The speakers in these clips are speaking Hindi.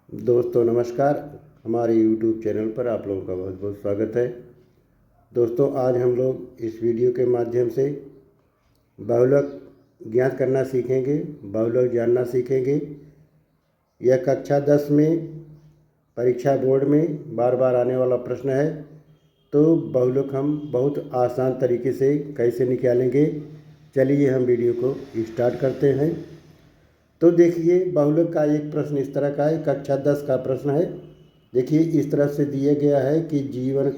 दोस्तों नमस्कार। हमारे YouTube चैनल पर आप लोगों का बहुत बहुत स्वागत है। दोस्तों आज हम लोग इस वीडियो के माध्यम से बहुलक ज्ञात करना सीखेंगे, बहुलक जानना सीखेंगे। यह कक्षा 10 में परीक्षा बोर्ड में बार बार आने वाला प्रश्न है। तो बहुलक हम बहुत आसान तरीके से कैसे निकालेंगे, चलिए हम वीडियो को स्टार्ट करते हैं। तो देखिए बहुलक का एक प्रश्न इस तरह का है, कक्षा 10 का प्रश्न है। देखिए इस तरह से दिया गया है कि जीवन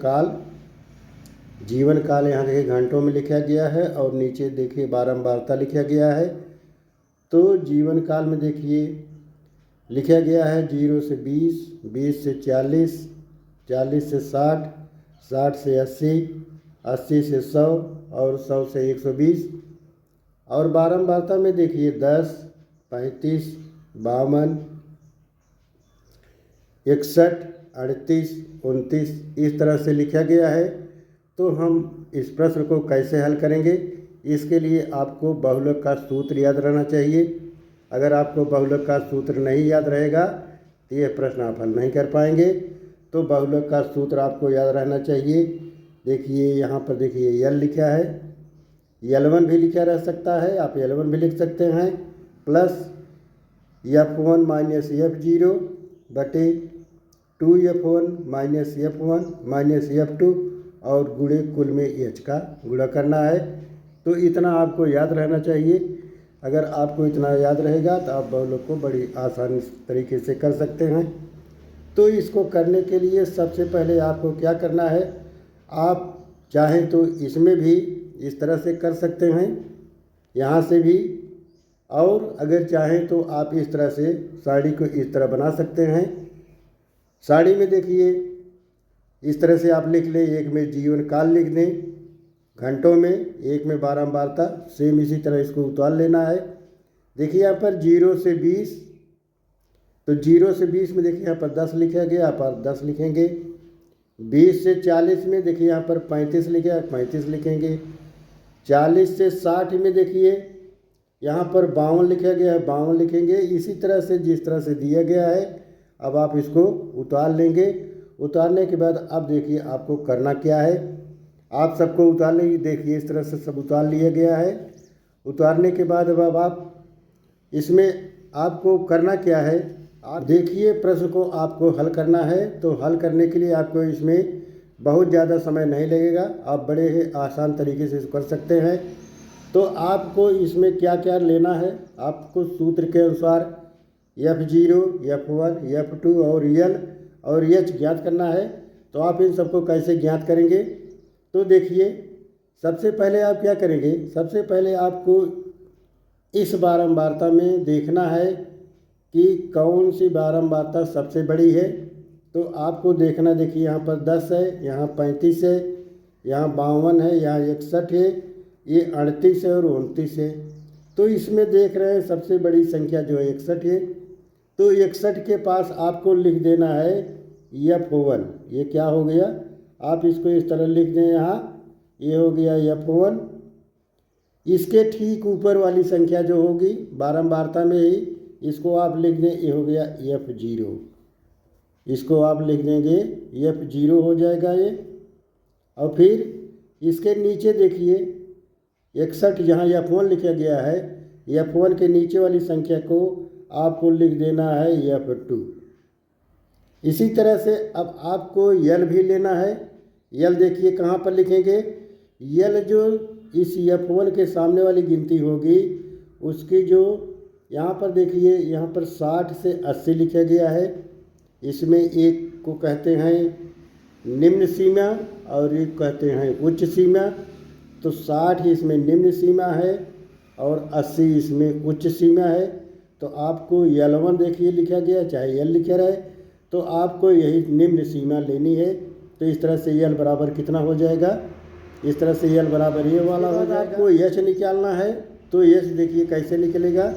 काल यहाँ देखिए घंटों में लिखा गया है और नीचे देखिए बारंबारता लिखा गया है। तो जीवन काल में देखिए लिखा गया है 0 से 20, 20 से 40, 40 से 60, 60 से 80, 80 से 100 और 100 से 120। और बारंबारता में देखिए 10, 35, 52, 61, 38, 29 इस तरह से लिखा गया है। तो हम इस प्रश्न को कैसे हल करेंगे, इसके लिए आपको बहुलक का सूत्र याद रहना चाहिए। अगर आपको बहुलक का सूत्र नहीं याद रहेगा तो यह प्रश्न आप हल नहीं कर पाएंगे। तो बहुलक का सूत्र आपको याद रहना चाहिए। देखिए यहाँ पर देखिए यल लिखा है, L1 भी लिखा रह सकता है, आप L1 भी लिख सकते हैं, प्लस F1 माइनस F0 बटे 2F1 minus F1 minus F2 और गुणे कुल में H का गुणा करना है। तो इतना आपको याद रहना चाहिए। अगर आपको इतना याद रहेगा तो आप बहुलक को बड़ी आसानी तरीके से कर सकते हैं। तो इसको करने के लिए सबसे पहले आपको क्या करना है, आप चाहें तो इसमें भी इस तरह से कर सकते हैं, यहाँ से भी, और अगर चाहें तो आप इस तरह से साड़ी को इस तरह बना सकते हैं। साड़ी में देखिए इस तरह से आप लिख लें, एक में जीवन काल लिख दें घंटों में, एक में बारंबारता, सेम इसी तरह इसको उतार लेना है। देखिए यहाँ पर 0 से 20, तो 0 से 20 में देखिए यहाँ पर 10 लिखा गया, यहाँ पर 10 लिखेंगे। 20 से 40 में देखिए यहाँ पर 35 लिखा, 35 लिखेंगे। 40 से 60 में देखिए यहाँ पर 52 लिखा गया है, 52 लिखेंगे। इसी तरह से जिस तरह से दिया गया है अब आप इसको उतार लेंगे। उतारने के बाद अब देखिए आपको करना क्या है, आप सबको उतार लेंगे। देखिए इस तरह से सब उतार लिया गया है। उतारने के बाद अब आप इसमें आपको करना क्या है, आप देखिए प्रश्न को आपको हल करना है। तो हल करने के लिए आपको इसमें बहुत ज़्यादा समय नहीं लगेगा, आप बड़े ही आसान तरीके से इसको कर सकते हैं। तो आपको इसमें क्या क्या लेना है, आपको सूत्र के अनुसार F0, F1, F2 और L और H ज्ञात करना है। तो आप इन सबको कैसे ज्ञात करेंगे, तो देखिए सबसे पहले आप क्या करेंगे, सबसे पहले आपको इस बारंबारता में देखना है कि कौन सी बारंबारता सबसे बड़ी है। तो आपको देखना, देखिए यहाँ पर 10 है, यहाँ 35 है, यहाँ 52 है, यहाँ 61 है, ये 38 है और 29 है। तो इसमें देख रहे हैं सबसे बड़ी संख्या जो है 61 है। तो 61 के पास आपको लिख देना है F1। ये क्या हो गया, आप इसको इस तरह लिख दें, यहाँ ये हो गया F1। इसके ठीक ऊपर वाली संख्या जो होगी बारंबारता में ही, इसको आप लिख दें, ये हो गया F0। इसको आप लिख देंगे F0 हो जाएगा ये। और फिर इसके नीचे देखिए 61 जहाँ F1 लिखा गया है, F1 के नीचे वाली संख्या को आपको लिख देना है F2। इसी तरह से अब आपको L भी लेना है। L देखिए कहाँ पर लिखेंगे, L जो इस F1 के सामने वाली गिनती होगी उसकी जो यहाँ पर देखिए, यहाँ पर 60 से 80 लिखा गया है। इसमें एक को कहते हैं निम्न सीमा और एक कहते हैं उच्च सीमा। तो 60 इसमें निम्न सीमा है और 80 इसमें उच्च सीमा है। तो आपको L1 देखिए लिखा गया, चाहे L लिखा रहे, तो आपको यही निम्न सीमा लेनी है। तो इस तरह से L बराबर कितना हो जाएगा, इस तरह से L बराबर ये वाला हो जाएगा। आपको H निकालना है। तो H देखिए कैसे निकलेगा,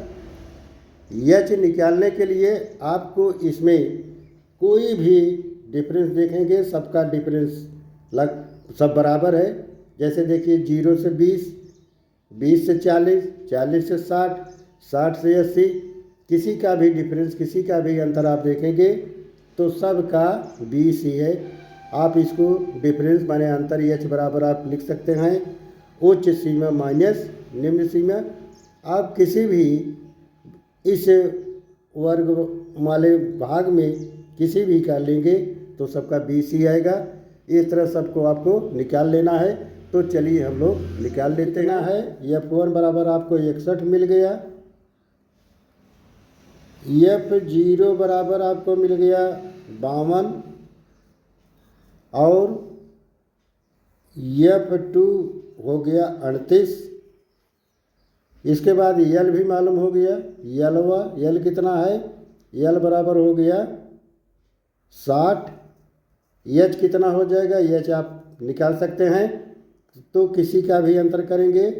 H निकालने के लिए आपको इसमें कोई भी डिफरेंस देखेंगे, सबका डिफरेंस सब बराबर है। जैसे देखिए 0 से 20, 20 से 40, 40 से 60, 60 से 80, किसी का भी डिफरेंस, किसी का भी अंतर आप देखेंगे तो सब का 20 ही है। आप इसको डिफरेंस माने अंतर एच बराबर आप लिख सकते हैं उच्च सीमा माइनस निम्न सीमा। आप किसी भी इस वर्ग वाले भाग में किसी भी का लेंगे तो सबका 20 ही आएगा। इस तरह सबको आपको निकाल लेना है। तो चलिए हम लोग निकाल लेते हैं। F1 बराबर आपको 61 मिल गया, F0 बराबर आपको मिल गया 52 और F2 हो गया 38। इसके बाद यल भी मालूम हो गया, यल कितना है, यल बराबर हो गया 60। एच कितना हो जाएगा, एच आप निकाल सकते हैं। तो किसी का भी अंतर करेंगे,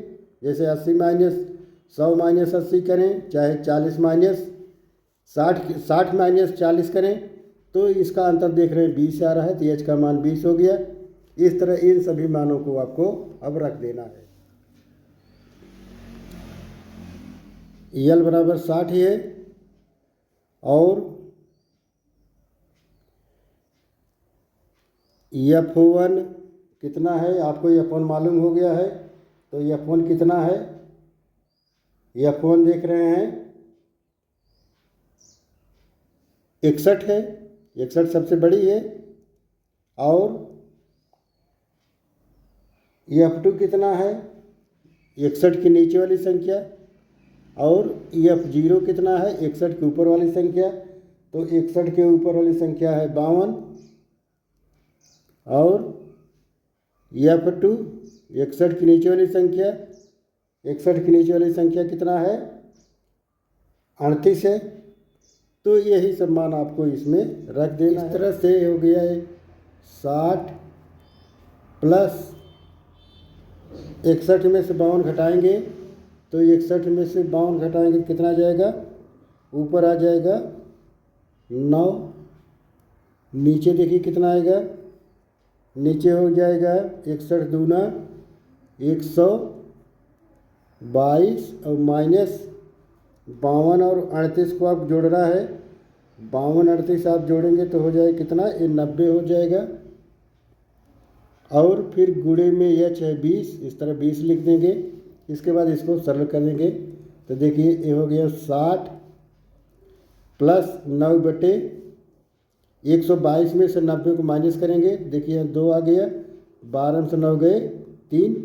जैसे 80 माइनस 100 माइनस 80 करें, चाहे 40 माइनस 60 माइनस 40 करें, तो इसका अंतर देख रहे हैं 20 आ रहा है, तो एच का मान 20 हो गया। इस तरह इन सभी मानों को आपको अब रख देना है। यल बराबर 60 है और F1 कितना है, आपको F1 मालूम हो गया है। तो F1 कितना है, F1 देख रहे हैं 61 है, 61 सबसे बड़ी है। और F2 कितना है, 61 की नीचे वाली संख्या। और F0 कितना है, 61 के ऊपर वाली संख्या। तो 61 के ऊपर वाली संख्या है 52 और F2 61 की नीचे वाली संख्या, 61 की नीचे वाली संख्या कितना है, 38 है। तो यही सब मान आपको इसमें रख देना है। इस तरह से हो गया है 60 प्लस 61 में से 52 घटाएंगे तो 61 में से 52 घटाएंगे तो कितना जाएगा, ऊपर आ जाएगा 9। नीचे देखिए कितना आएगा, नीचे हो जाएगा 61 दूना 122 और माइनस 52 और 38 को आप जोड़ रहा है। 52 38 आप जोड़ेंगे तो हो जाएगा कितना, ये 90 हो जाएगा। और फिर गुणे में एच है 20, इस तरह 20 लिख देंगे। इसके बाद इसको सरल कर देंगे तो देखिए ये हो गया 60 प्लस 9 बटे 122 में से 90 को माइनस करेंगे, देखिए 2 आ गया, 12 में से 9 गए 3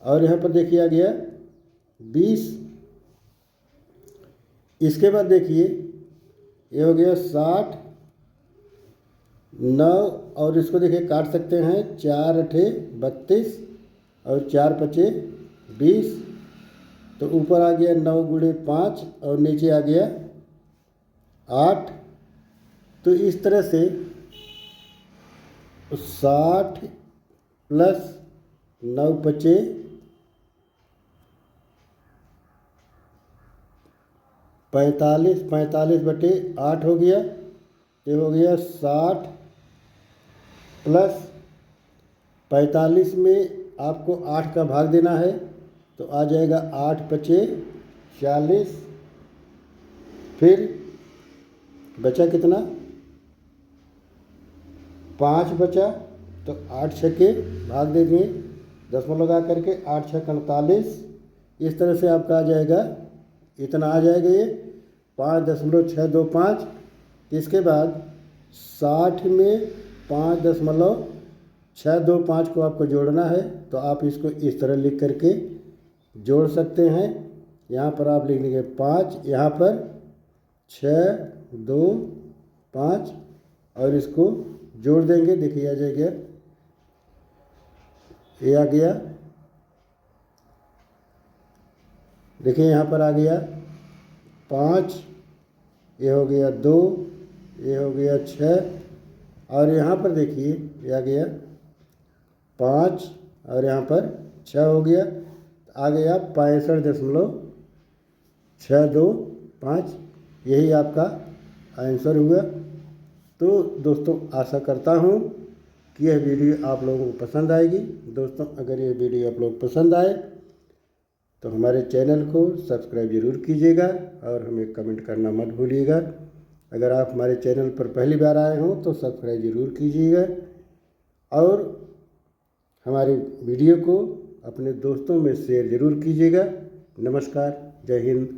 और यहाँ पर देखिए आ गया 20। इसके बाद देखिए ये हो गया 60 9 और इसको देखिए काट सकते हैं, 4 8 32 और 4 5 20। तो ऊपर आ गया 9 गुणे 5 और नीचे आ गया 8। तो इस तरह से 60 प्लस 9 5 45, 45 बटे 8 हो गया। ये हो गया 60 प्लस 45 में आपको 8 का भाग देना है तो आ जाएगा 8 5 40। फिर बचा कितना, 5 बचा तो 8 छक्के भाग दे देंगे, दशमलव लगा करके 8 6 48। इस तरह से आपका आ जाएगा, इतना आ जाएगा ये 5.625। इसके बाद 60 में 5.625 को आपको जोड़ना है तो आप इसको इस तरह लिख करके जोड़ सकते हैं। यहाँ पर आप लिख लेंगे 5, यहाँ पर 6 2 5 और इसको जोड़ देंगे, देखिए आ जाएगा, ये आ गया, देखिए यहाँ पर आ गया 5, ये हो गया 2, ये हो गया 6 और यहाँ पर देखिए ये आ गया 5 और यहाँ पर 6 हो गया, आ गया 65.625। यही आपका आंसर हुआ। तो दोस्तों आशा करता हूँ कि यह वीडियो आप लोगों को पसंद आएगी। दोस्तों अगर यह वीडियो आप लोग पसंद आए तो हमारे चैनल को सब्सक्राइब ज़रूर कीजिएगा और हमें कमेंट करना मत भूलिएगा। अगर आप हमारे चैनल पर पहली बार आए हों तो सब्सक्राइब ज़रूर कीजिएगा और हमारे वीडियो को अपने दोस्तों में शेयर ज़रूर कीजिएगा। नमस्कार, जय हिंद।